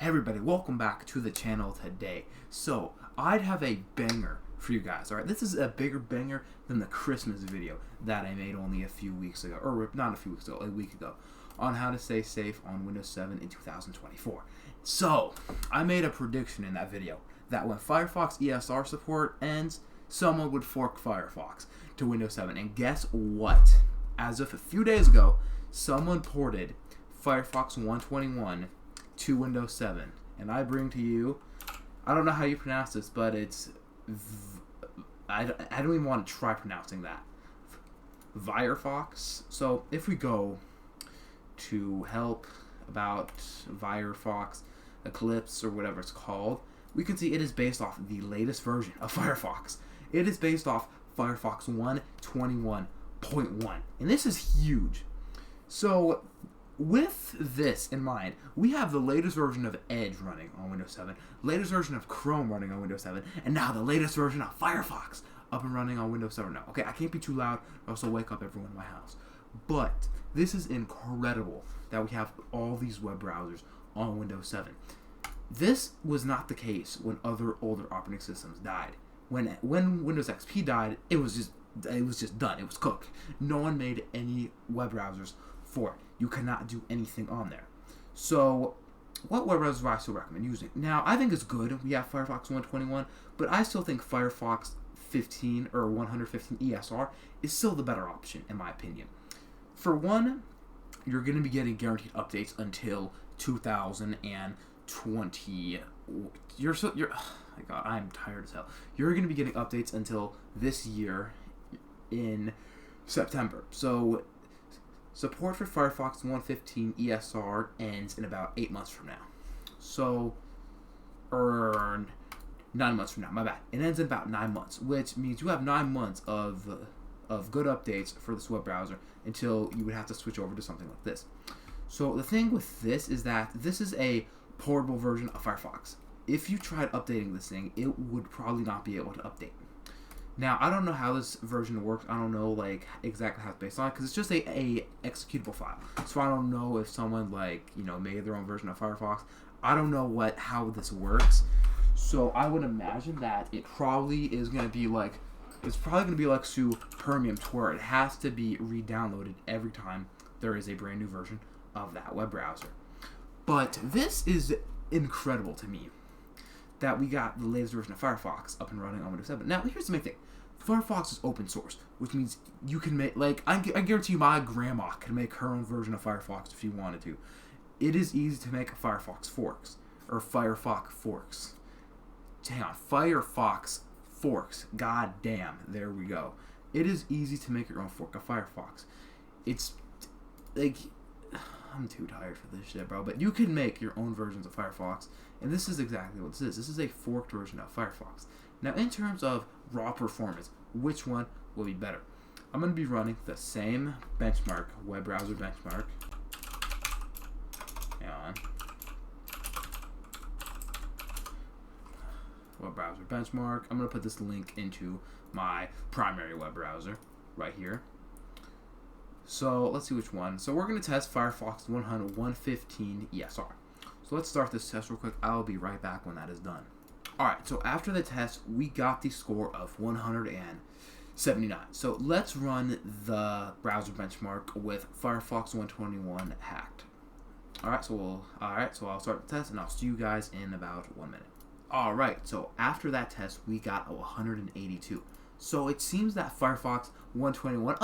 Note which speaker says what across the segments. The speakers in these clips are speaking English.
Speaker 1: Hey everybody, welcome back to the channel today. So, I'd have a banger for you guys, alright? This is a bigger banger than the Christmas video that I made only a few weeks ago, or not a few weeks ago, a week ago, on how to stay safe on Windows 7 in 2024. So, I made a prediction in that video that when Firefox ESR support ends, someone would fork Firefox to Windows 7. And guess what? As of a few days ago, someone ported Firefox 121 to Windows 7, and I bring to you, I don't know how you pronounce this, but it's I don't even want to try pronouncing that, Firefox. So if we go to help about Firefox Eclipse or whatever it's called, we can see it is based off the latest version of Firefox. It is based off Firefox 121.1, and this is huge. So with this in mind, we have the latest version of Edge running on Windows 7, latest version of Chrome running on Windows 7, and now the latest version of Firefox up and running on Windows 7 now. Okay, I can't be too loud, or else I'll wake up everyone in my house. But this is incredible that we have all these web browsers on Windows 7. This was not the case when other older operating systems died. When Windows XP died, it was just done. It was cooked. No one made any web browsers for it. You cannot do anything on there. So, what web browsers do I still recommend using? Now, I think it's good. We have Firefox 121, but I still think Firefox 15 or 115 ESR is still the better option, in my opinion. For one, you're going to be getting guaranteed updates until 2020. Oh my God, I'm tired as hell. You're going to be getting updates until this year in September. So, support for Firefox 115 ESR ends in about 8 months from now. So, or 9 months from now, my bad. It ends in about 9 months, which means you have 9 months of good updates for this web browser until you would have to switch over to something like this. So the thing with this is that this is a portable version of Firefox. If you tried updating this thing, it would probably not be able to update. Now, I don't know how this version works. I don't know exactly how it's based on it, because it's just a executable file. So I don't know if someone made their own version of Firefox. I don't know how this works. So I would imagine that it probably is going to be like Supermium, to where it has to be re-downloaded every time there is a brand new version of that web browser. But this is incredible to me, that we got the latest version of Firefox up and running on Windows 7. Now, here's the main thing. Firefox is open source, which means you can make, I guarantee you my grandma can make her own version of Firefox if you wanted to. It is easy to make a Firefox forks. Hang on, Firefox forks. God damn, there we go. It is easy to make your own fork of Firefox. It's, I'm too tired for this shit, bro. But you can make your own versions of Firefox, and this is exactly what this is. This is a forked version of Firefox. Now, in terms of raw performance, which one will be better? I'm going to be running the same benchmark, web browser benchmark. Hang on. Web browser benchmark. I'm going to put this link into my primary web browser right here. So let's see which one. So we're going to test Firefox 115 ESR. So let's start this test real quick. I'll be right back when that is done. Alright, so after the test, we got the score of 179. So let's run the browser benchmark with Firefox 121 hacked. Alright, so I'll start the test, and I'll see you guys in about 1 minute. Alright, so after that test, we got a 182. So it seems that Firefox 121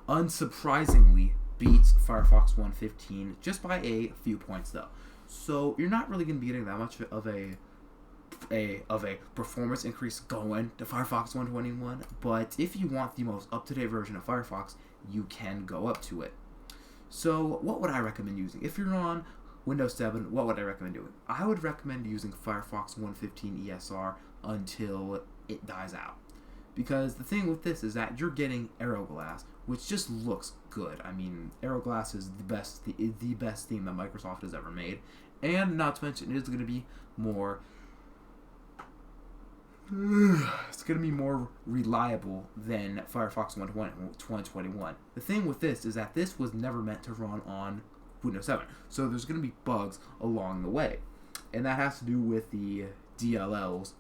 Speaker 1: unsurprisingly beats Firefox 115 just by a few points though. So you're not really going to be getting that much of a performance increase going to Firefox 121, but if you want the most up-to-date version of Firefox, you can go up to it. So what would I recommend using? If you're on Windows 7, what would I recommend doing? I would recommend using Firefox 115 ESR until it dies out. Because the thing with this is that you're getting Aeroglass, which just looks good. I mean, Aeroglass is the best theme that Microsoft has ever made. And not to mention, it is going to be more it's going to be more reliable than Firefox 121. The thing with this is that this was never meant to run on Windows 7. So there's going to be bugs along the way. And that has to do with the DLLs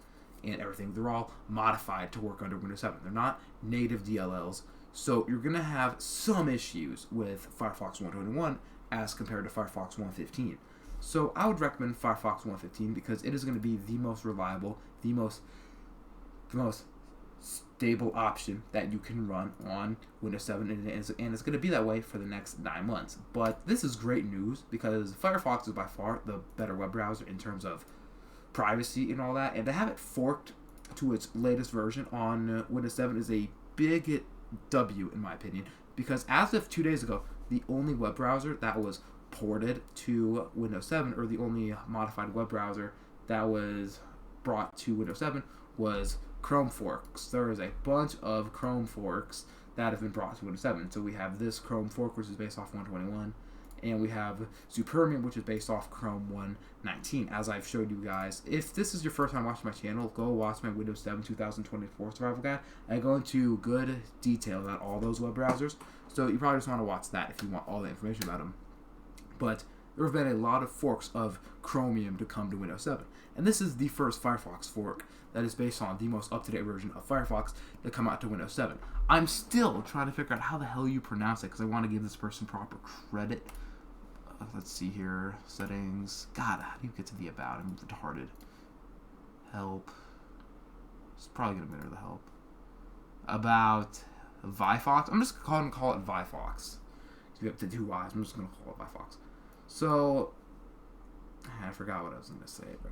Speaker 1: and everything. They're all modified to work under Windows 7. They're not native DLLs. So you're going to have some issues with Firefox 121 as compared to Firefox 115. So I would recommend Firefox 115 because it is going to be the most reliable, the most stable option that you can run on Windows 7, and it's going to be that way for the next 9 months. But this is great news because Firefox is by far the better web browser in terms of privacy and all that, and to have it forked to its latest version on Windows 7 is a big W in my opinion, because as of 2 days ago, the only web browser that was ported to Windows 7, or the only modified web browser that was brought to Windows 7, was Chrome forks. There is a bunch of Chrome forks that have been brought to Windows 7. So we have this Chrome fork, which is based off 121, and we have Supermium, which is based off Chrome 119. As I've showed you guys, if this is your first time watching my channel, go watch my Windows 7 2024 survival guide. I go into good detail about all those web browsers, so you probably just want to watch that if you want all the information about them. But there have been a lot of forks of Chromium to come to Windows 7. And this is the first Firefox fork that is based on the most up-to-date version of Firefox to come out to Windows 7. I'm still trying to figure out how the hell you pronounce it because I want to give this person proper credit. Let's see here. Settings. God, how do you get to the about? I'm retarded. Help. It's probably going to mirror the help. About Firefox. I'm just going to call it Firefox. We have to do Y's. I'm just going to call it Firefox. So, I forgot what I was going to say, bro.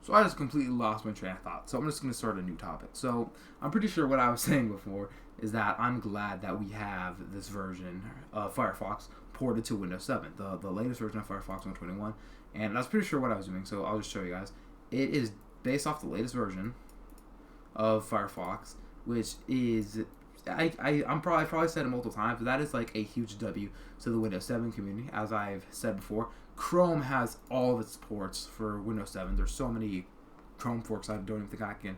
Speaker 1: So I just completely lost my train of thought. So I'm just going to start a new topic. So I'm pretty sure what I was saying before is that I'm glad that we have this version of Firefox ported to Windows 7, the latest version of Firefox 121. And I was pretty sure what I was doing, so I'll just show you guys. It is based off the latest version of Firefox, which is... I've probably said it multiple times, but that is like a huge W to the Windows 7 community. As I've said before, Chrome has all of its ports for Windows 7. There's so many Chrome forks, I don't even think I can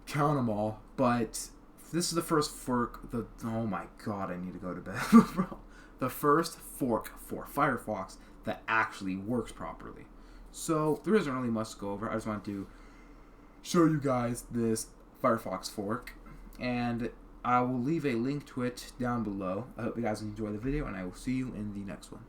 Speaker 1: count them all. But this is the first fork. Oh my god, I need to go to bed, bro. The first fork for Firefox that actually works properly. So there isn't really much to go over. I just want to show you guys this Firefox fork, and I will leave a link to it down below. I hope you guys enjoy the video, and I will see you in the next one.